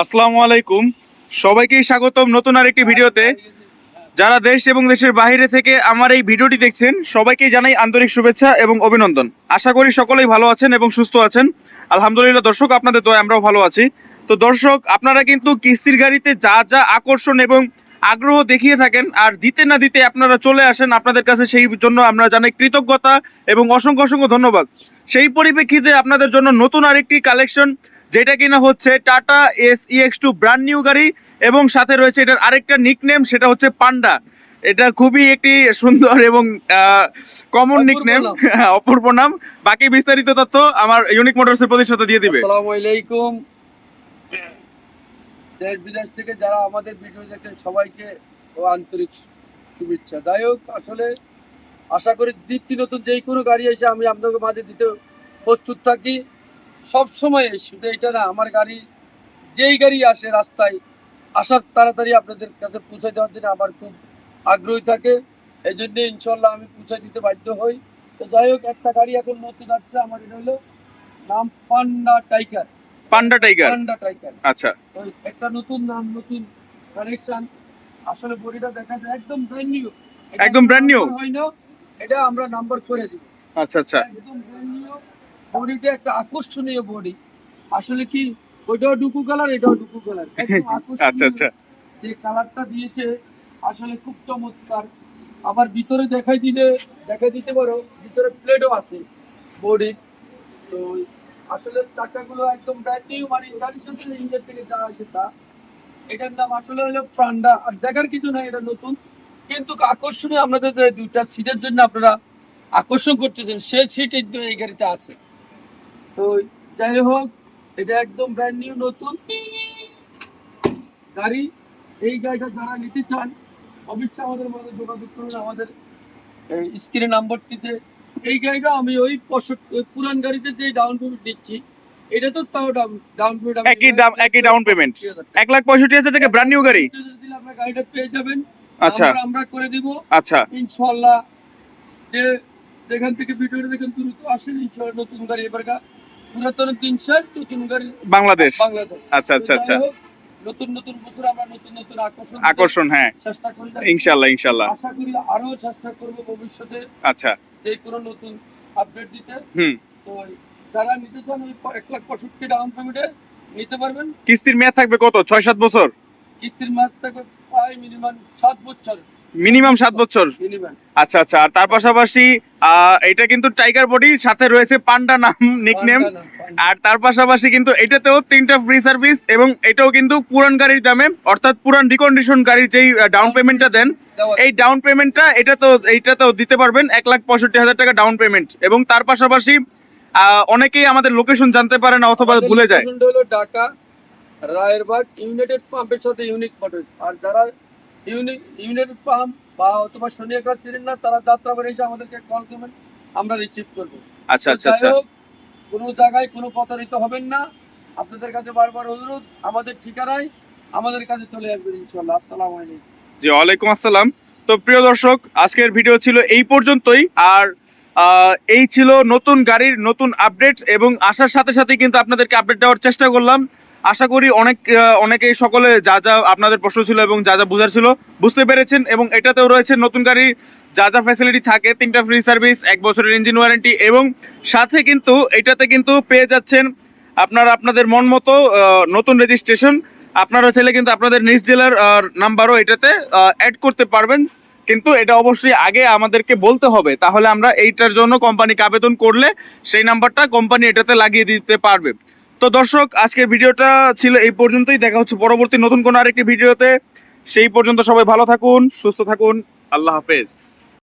আসসালামু আলাইকুম, সবাইকে স্বাগতম নতুন আরেকটি ভিডিওতে। যারা দেশ এবং দেশের বাইরে থেকে আমার এই ভিডিওটি দেখছেন সবাইকে জানাই আন্তরিক শুভেচ্ছা এবং অভিনন্দন। আশা করি সকলেই ভালো আছেন এবং সুস্থ আছেন। আলহামদুলিল্লাহ দর্শক, আপনাদের দোয়ায় আমরাও ভালো আছি। তো দর্শক, আপনারা কিন্তু কিস্তির গাড়িতে যা যা আকর্ষণ এবং আগ্রহ দেখিয়ে থাকেন আর দিতে না দিতে আপনারা চলে আসেন আপনাদের কাছে, সেই জন্য আমরা জানাই কৃতজ্ঞতা এবং অসংখ্য অসংখ্য ধন্যবাদ। সেই পরিপ্রেক্ষিতে আপনাদের জন্য নতুন আরেকটি কালেকশন, যেটা কিনা হচ্ছে টাটা SEX2 ব্র্যান্ড নিউ গাড়ি এবং সাথে রয়েছে এটার আরেকটা নিকনেম, সেটা হচ্ছে পান্ডা। এটা খুবই একটি সুন্দর এবং কমন নিকনেম, অপূর্ব নাম। বাকি বিস্তারিত তথ্য আমার ইউনিক মোটরসের প্রতিষ্ঠাতা দিয়ে দিবে। আসসালামু আলাইকুম। দেশ বিদেশ থেকে যারা আমাদের ভিডিও দেখছেন সবাইকে আন্তরিক শুভেচ্ছা। যাই হোক, আসলে আশা করি দীপ্তি নতুন যেই কোনো গাড়ি এসে আমি আপনাদের মাঝে দিতে প্রস্তুত থাকি সব সময়। শুধু এটা না, আমার গাড়ি যেই গাড়ি আসে রাস্তায় আসার তাড়াতাড়ি আপনাদের কাছে পৌঁছে দেওয়ার জন্য আমার খুব আগ্রহী থাকে। এই জন্য ইনশাল্লাহ আমি পৌঁছে দিতে বাধ্য হই। তো যাই হোক, একটা গাড়ি এখন নতুন আসছে আমার, এটা হলো নাম পান্ডা টাইগার। পান্ডা টাইগার, পান্ডা টাইগার, আচ্ছা। একটা নতুন নাম, নতুন কানেকশন। আসলে বডিটা দেখা যায় একদম ব্র্যান্ড নিউ, একদম ব্র্যান্ড নিউ হয় না, এটা আমরা নাম্বার করে দিব। আচ্ছা আচ্ছা, একদম ব্র্যান্ড নিউ। বডিটা একটা আকর্ষণীয় বডি। আসলে কি, ওইটাও ডুকু কালার, এটাও ডুকু কালার, একদম আকর্ষণীয়। আচ্ছা আচ্ছা, যে কালারটা দিয়েছে আসলে খুব চমৎকার। আবার ভিতরে দেখাই দিতে পারো, ভিতরে প্লেটও আছে বডি। তো আসলে চাকাগুলো একদম ব্র্যান্ড নিউ, মানে গাড়ির সাথে ইঞ্জিন থেকে যা আছে তা। এটার নাম আসলে হলো পান্ডা। আর দেখার কিছু নাই, এটা নতুন কিন্তু আকর্ষণীয়। আপনাদের যে দুইটা সিটের জন্য আপনারা আকর্ষণ করতেছেন, সেই সিট এই গাড়িতে আছে। তো যাই হোক, এটা একদম ব্র্যান্ড নিউ নতুন গাড়ি। এই গাড়িটা যারা নিতে চান অবশ্যই আমাদের মধ্যে যোগাযোগ করুন, আমাদের স্ক্রিনে নাম্বারটিতে। এই গাড়িটা আমি ওই পুরান গাড়িতে যে ডাউন পেমেন্ট দিচ্ছি, এটা তো তাও ডাউন পেমেন্ট একই ডাউন পেমেন্ট 1,65,000 টাকা ব্র্যান্ড নিউ গাড়ি দিলে আপনার গাড়িটা পেয়ে যাবেন। আচ্ছা আমরা করে দিব আচ্ছা, ইনশাআল্লাহ। যে যেখান থেকে ভিডিওটা দেখেন দ্রুত আসেন ইনশাআল্লাহ। নতুন গাড়ি এবার পুরাতন 300, নতুন গাড়ি বাংলাদেশ। বাংলাদেশ। আচ্ছা আচ্ছা আচ্ছা, নতুন নতুন বছর আমরা নতুন নতুন আকর্ষণ, হ্যাঁ চেষ্টা করি ইনশাআল্লাহ ইনশাআল্লাহ। আশা করি আরো চেষ্টা করব ভবিষ্যতে আচ্ছা, যে কোনো নতুন আপডেট দিতে। তো যারা নিতে চান ওই 1,65,000 ডাউন পেমেন্টে নিতে পারবেন। কিস্তির মেয়াদ থাকবে কত? 6-7 বছর? কিস্তির মেয়াদ থাকবে প্রায় মিনিমাম 7 বছর। মিনিমাম 7 বছর। মিনিমাম। আচ্ছা আচ্ছা। আর তার পাশাপাশি এটা কিন্তু টাইগার বডি, সাথে রয়েছে পান্ডা নাম নিকনেম। আর তার পাশাপাশি কিন্তু এটাতেও 3টা ফ্রি সার্ভিস এবং এটাও কিন্তু পুরান গাড়ির দামে, অর্থাৎ পুরান রিকন্ডিশন গাড়ির যেই ডাউন পেমেন্টটা দেন, এই ডাউন পেমেন্টটা এইটাতেও দিতে পারবেন 1,65,000 টাকা ডাউন পেমেন্ট। এবং তার পাশাপাশি অনেকেই আমাদের লোকেশন জানতে পারে না অথবা ভুলে যায়। লোকেশনটা হলো ঢাকা রায়েরবাগ ইউনাইটেড পাম্পের সাথে ইউনিক মোটরস। আর যারা ইউনাইটেড পাম্প বা অথবা সোনিয়াকা ছিলেন না, তারা যাত্রাবাড়ি এসে আমাদেরকে কল করবেন, আমরা রিসিভ করব। আচ্ছা আচ্ছা আচ্ছা, কোনো জায়গায় কোনো প্রতারিত হবেন না। আপনাদের কাছে বারবার অনুরোধ, আমাদের ঠিকানায় আমাদের কাছে চলে আসবেন ইনশাআল্লাহ। আসসালামু আলাইকুম। জি, ওয়ালাইকুম আসসালাম। তো প্রিয় দর্শক, আজকের ভিডিও ছিল এই পর্যন্তই। আর এই ছিল নতুন গাড়ির নতুন আপডেট এবং আসার সাথে সাথে কিন্তু আপনাদেরকে আপডেট দেওয়ার চেষ্টা করলাম। আশা করি অনেকেই সকলে যা যা আপনাদের প্রশ্ন ছিল এবং যা যা বোঝার ছিল বুঝতে পেরেছেন। এবং এটাতেও রয়েছে নতুন গাড়ির যা যা ফ্যাসিলিটি থাকে, 3টা ফ্রি সার্ভিস, 1 বছরের ইঞ্জিন ওয়ারেন্টি এবং সাথে কিন্তু এটাতে কিন্তু পেয়ে যাচ্ছেন আপনারা আপনাদের মন মতো নতুন রেজিস্ট্রেশন। আপনারা চাইলে কিন্তু আপনাদের নিজ জেলার নাম্বারও এটাতে অ্যাড করতে পারবেন, কিন্তু এটা অবশ্যই আগে আমাদেরকে বলতে হবে, তাহলে আমরা এইটার জন্য কোম্পানিকে আবেদন করলে সেই নাম্বারটা কোম্পানি এটাতে লাগিয়ে দিতে পারবে। তো দর্শক, আজকের ভিডিওটা ছিল এই পর্যন্তই। দেখা হচ্ছে পরবর্তী নতুন কোনো আরেকটি ভিডিওতে। সেই পর্যন্ত সবাই ভালো থাকুন, সুস্থ থাকুন। আল্লাহ হাফেজ।